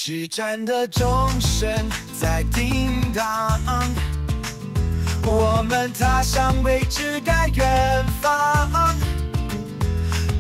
止战的钟声在叮当，我们踏上未知的远方，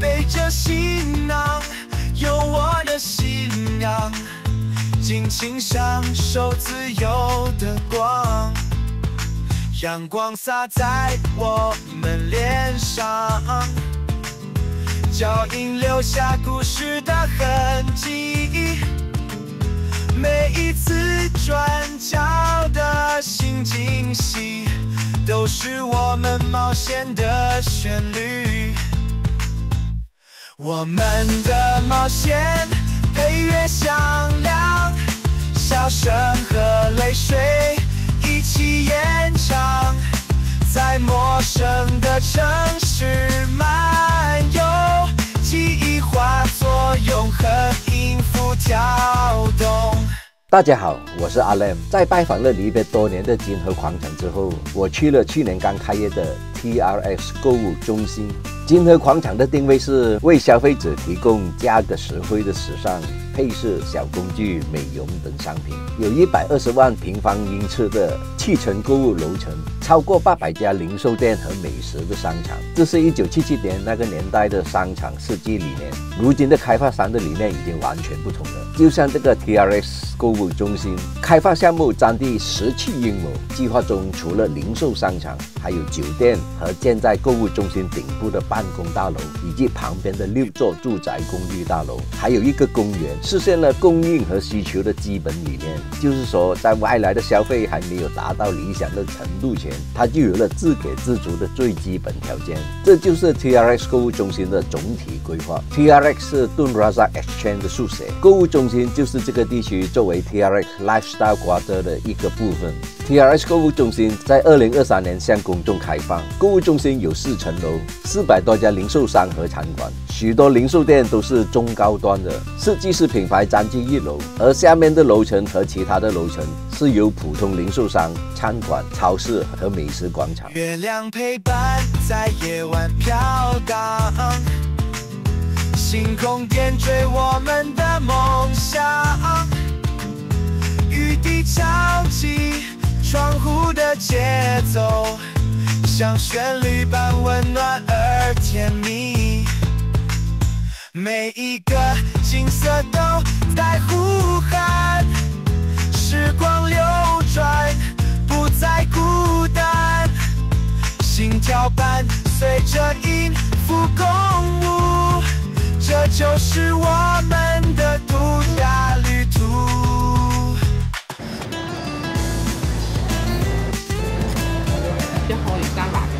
背着行囊，有我的信仰，尽情享受自由的光。阳光洒在我们脸上，脚印留下故事的痕迹。每一次转角的新惊喜，都是我们冒险的旋律。我们的冒险配乐响亮，笑声和泪水一起演唱，在陌生的城市漫游，记忆化作永恒音符跳动。大家好，我是阿 Lam。在拜访了离别多年的金河广场之后，我去了去年刚开业的 TRX 购物中心。金河广场的定位是为消费者提供价格实惠的时尚配饰、小工具、美容等商品，有120万平方英尺的7层购物楼层，超过800家零售店和美食的商场。这是1977年那个年代的商场设计理念，如今的开发商的理念已经完全不同了。就像这个 TRX 购物中心开发项目占地17英亩，计划中除了零售商场，还有酒店和建在购物中心顶部的办公大楼，以及旁边的6座住宅公寓大楼，还有一个公园，实现了供应和需求的基本理念。就是说，在外来的消费还没有达到理想的程度前，它就有了自给自足的最基本条件。这就是 TRX 购物中心的总体规划。TRX 是 Tun Razak Exchange 的缩写，购物中心就是这个地区作为 TRX Lifestyle Quarter 的一个部分。TRX 购物中心在2023年向公众开放。购物中心有4层楼，400多家零售商和餐馆，许多零售店都是中高端的，设计师品牌占据1楼，而下面的楼层和其他的楼层是由普通零售商、餐馆、超市和美食广场。月亮陪伴在夜晚飘荡，星空点缀我们的梦想，雨滴敲击窗户的节奏，像旋律般温暖而甜蜜。每一个景色都在呼喊，时光流转，不再孤单，心跳伴随着音符共舞，这就是我们的度假旅途。最後而家辣嘅。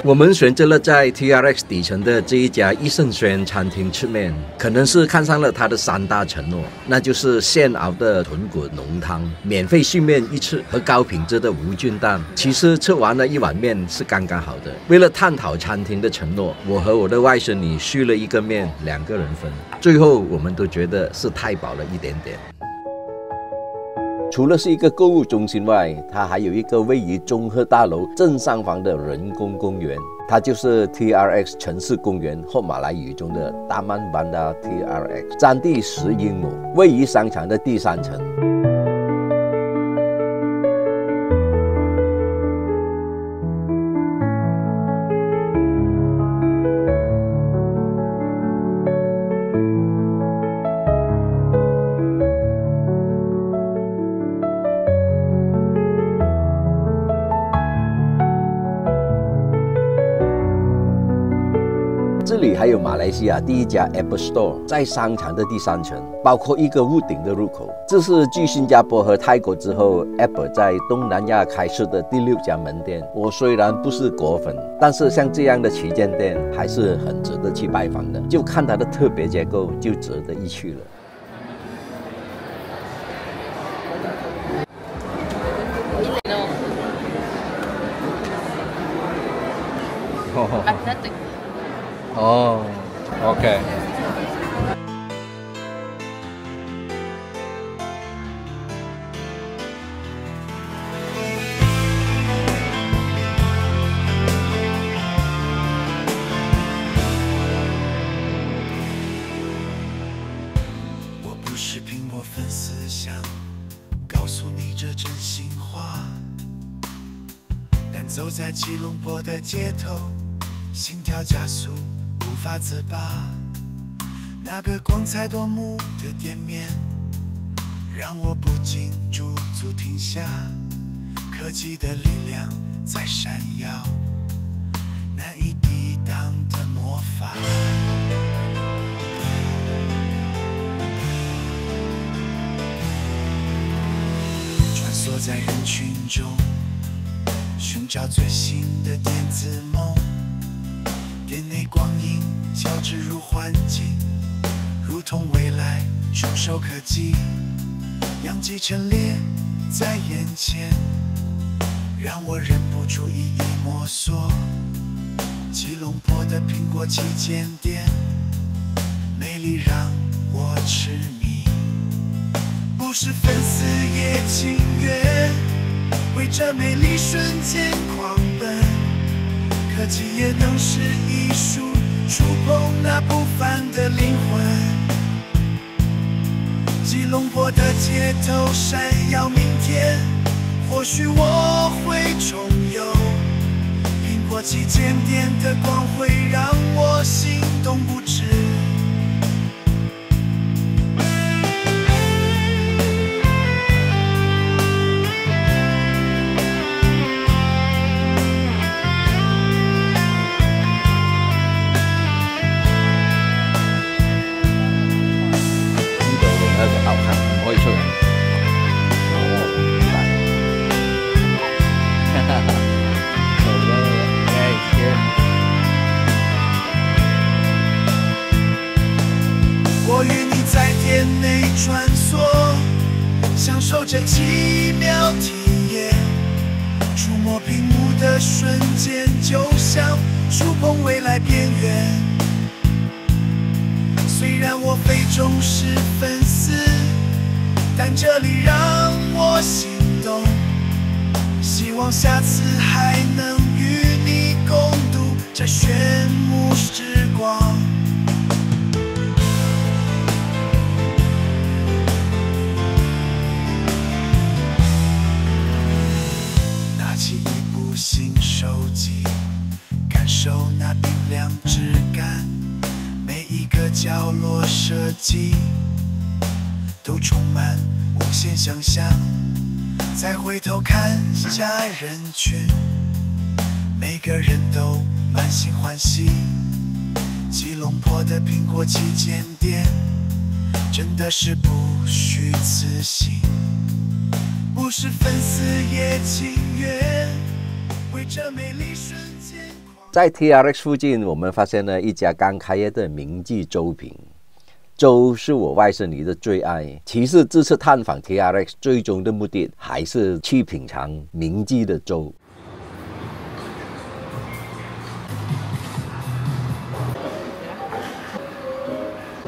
我们选择了在 TRX 底层的这一家益盛轩餐厅吃面，可能是看上了它的3大承诺，那就是现熬的豚骨浓汤、免费续面1次和高品质的无菌蛋。其实吃完了1碗面是刚刚好的。为了探讨餐厅的承诺，我和我的外甥女续了1个面，2个人分。最后我们都觉得是太饱了一点点。除了是一个购物中心外，它还有一个位于综合大楼正上方的人工公园，它就是 TRX 城市公园或马来语中的大曼班达 TRX， 占地10英亩，位于商场的第3层。这里还有马来西亚第1家 Apple Store， 在商场的第3层，包括一个屋顶的入口。这是继新加坡和泰国之后 ，Apple 在东南亚开设的第6家门店。我虽然不是果粉，但是像这样的旗舰店还是很值得去拜访的，就看它的特别结构就值得一去了。magnetic。哦，OK。我不是凭我粉思想告诉你这真心话，但走在吉隆坡的街头，心跳加速，无法自拔。那个光彩夺目的店面，让我不禁驻足停下。科技的力量在闪耀，难以抵挡的魔法。穿梭在人群中，寻找最新的电子梦。店内光影交织如幻境，如同未来触手可及，阳气陈列在眼前，让我忍不住一一摸索。吉隆坡的苹果旗舰店，美丽让我痴迷。不是粉丝也情愿为这美丽瞬间狂奔，科技也能是艺术，触碰那不凡的灵魂。吉隆坡的街头闪耀明天，或许我会重游。苹果旗舰店的光辉让我心动不止。我与你在店内穿梭，享受这奇妙体验。触摸屏幕的瞬间，就像触碰未来边缘。虽然我非忠实粉丝，但这里让我心动。希望下次还能与你共度这炫目时光。拿起一部新手机，感受那冰凉质感，每一个角落设计都充满无限想象。再回头看下人群，每个人都满心欢喜。吉隆坡的苹果旗舰店真的是不虚此行，不是粉丝也情愿为这美丽瞬间。在 TRX 附近，我们发现了一家刚开业的明记粥品。粥是我外甥女的最爱。其实这次探访 TRX 最终的目的还是去品尝明记的粥。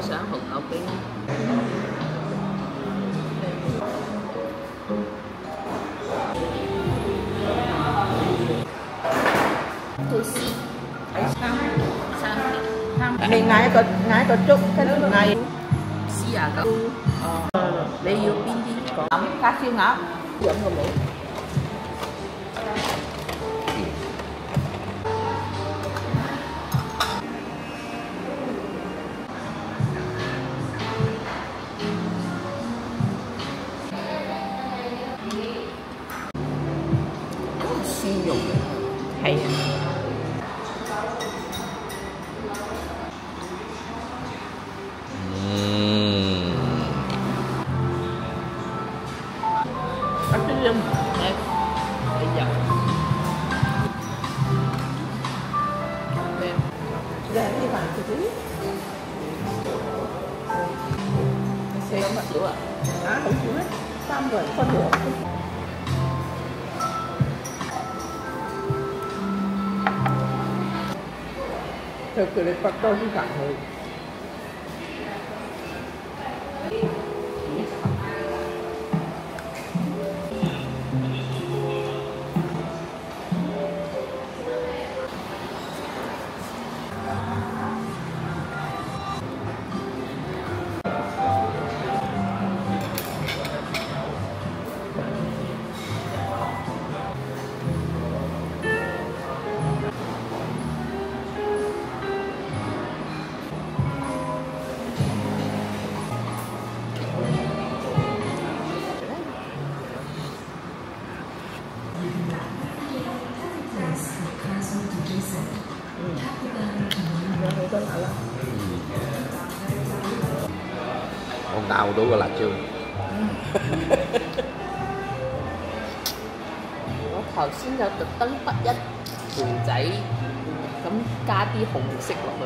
想紅牛冰。吐司係三你嗌一個粥，跟住嗌絲啊咁。你要邊啲講？叉燒鴨飲過未？蒜蓉係啊。Xe咁少啊？好少咩？3個人分喎。就叫你滗多啲飯去。我咬到個辣椒。我頭先有特登滗一盤仔，咁加啲紅色落去。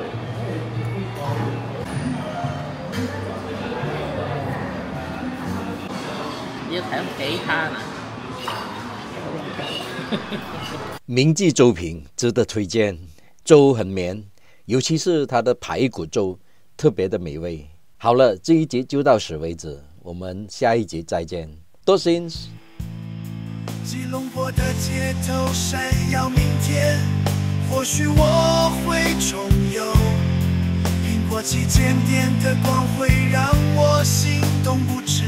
你要睇幾攤啊？明记粥品值得推荐，粥很绵，尤其是它的排骨粥特别的美味。好了，这一集就到此为止，我们下一集再见。多谢。吉隆坡的街头闪耀明天，或许我会重游。苹果旗舰店的光辉让我心动不止。